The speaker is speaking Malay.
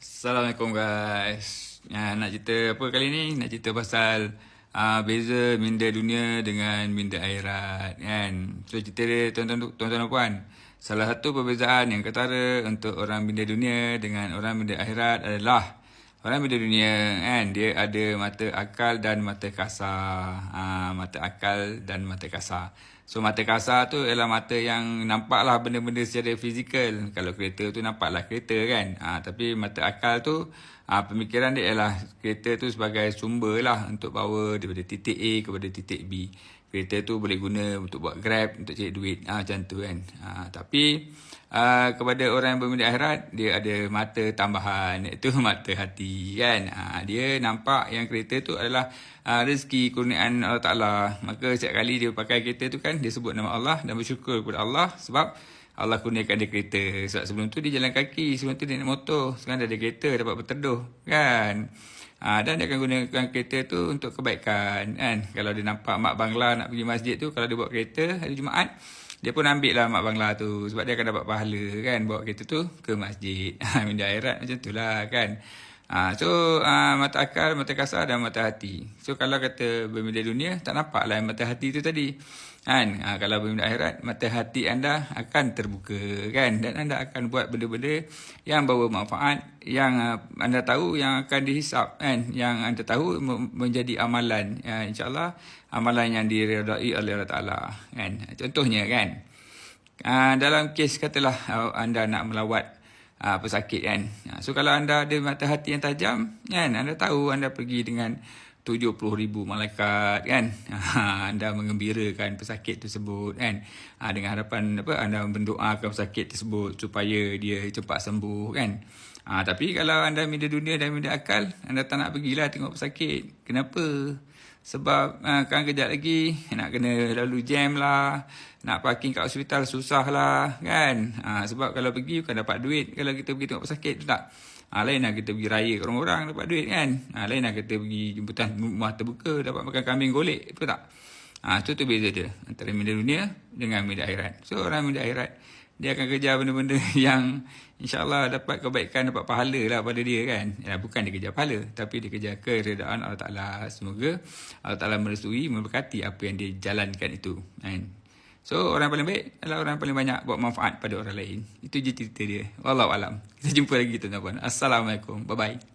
Assalamualaikum guys. Nak cerita apa kali ni? Nak cerita pasal beza minda dunia dengan minda akhirat kan. So cerita dia tuan-tuan dan puan. Salah satu perbezaan yang ketara untuk orang minda dunia dengan orang minda akhirat adalah orang minda dunia kan, dia ada mata akal dan mata kasar. Mata akal dan mata kasar. So mata kasar tu ialah mata yang nampaklah benda-benda secara fizikal. Kalau kereta tu nampaklah kereta kan. Tapi mata akal tu pemikiran dia ialah kereta tu sebagai sumber lah untuk bawa daripada titik A kepada titik B. Kereta tu boleh guna untuk buat Grab, untuk cari duit. Macam tu kan. Tapi kepada orang yang berminda akhirat, dia ada mata tambahan, iaitu mata hati kan. Dia nampak yang kereta tu adalah rezeki kurniaan Allah Ta'ala. Maka setiap kali dia pakai kereta tu kan, dia sebut nama Allah dan bersyukur kepada Allah sebab Allah kurniakan dia kereta. Sebab sebelum tu dia jalan kaki, sebelum tu dia naik motor, sekarang dah ada kereta, dapat berteduh kan. Dan dia akan gunakan kereta tu untuk kebaikan kan. Kalau dia nampak mak bangla nak pergi masjid tu, kalau dia bawa kereta hari Jumaat, dia pun ambil lah mak bangla tu sebab dia akan dapat pahala kan, bawa kereta tu ke masjid. Minda akhirat macam tu lah kan. So mata akal, mata kasar dan mata hati. So kalau kata berminda dunia, tak nampak lah mata hati tu tadi kan. Kalau berminda akhirat, mata hati anda akan terbuka kan, dan anda akan buat benda-benda yang bawa manfaat, yang anda tahu yang akan dihisap kan, yang anda tahu menjadi amalan, insyaAllah amalan yang diredai oleh Allah Ta'ala kan. Contohnya kan, dalam kes katalah anda nak melawat pesakit kan. So kalau anda ada mata hati yang tajam kan, anda tahu anda pergi dengan 70,000 malaikat kan. Anda mengembirakan pesakit tersebut kan. Dengan harapan anda mendoakan pesakit tersebut supaya dia cepat sembuh kan. Tapi kalau anda minda dunia dan minda akal, anda tak nak pergilah tengok pesakit. Kenapa? Sebab kan kejap lagi nak kena lalu jam lah, nak parking kat hospital susah lah kan. Sebab kalau pergi bukan dapat duit kalau kita pergi tengok pesakit tu tak. Lain lah kita pergi raya kat orang-orang dapat duit kan. Lain lah kita pergi jemputan rumah terbuka dapat makan kambing golek, betul tak? Tu beza dia antara minda dunia dengan minda akhirat. So orang minda akhirat, dia akan kejar benda-benda yang insyaAllah dapat kebaikan, dapat pahala lah pada dia kan. Bukan dia kejar pahala, tapi dia kejar keredaan Allah Ta'ala. Semoga Allah Ta'ala merestui, memberkati apa yang dia jalankan itu kan. So orang paling baik adalah orang paling banyak buat manfaat pada orang lain. Itu je cerita dia. Wallahualam. Kita jumpa lagi tuan-tuan. Assalamualaikum. Bye-bye.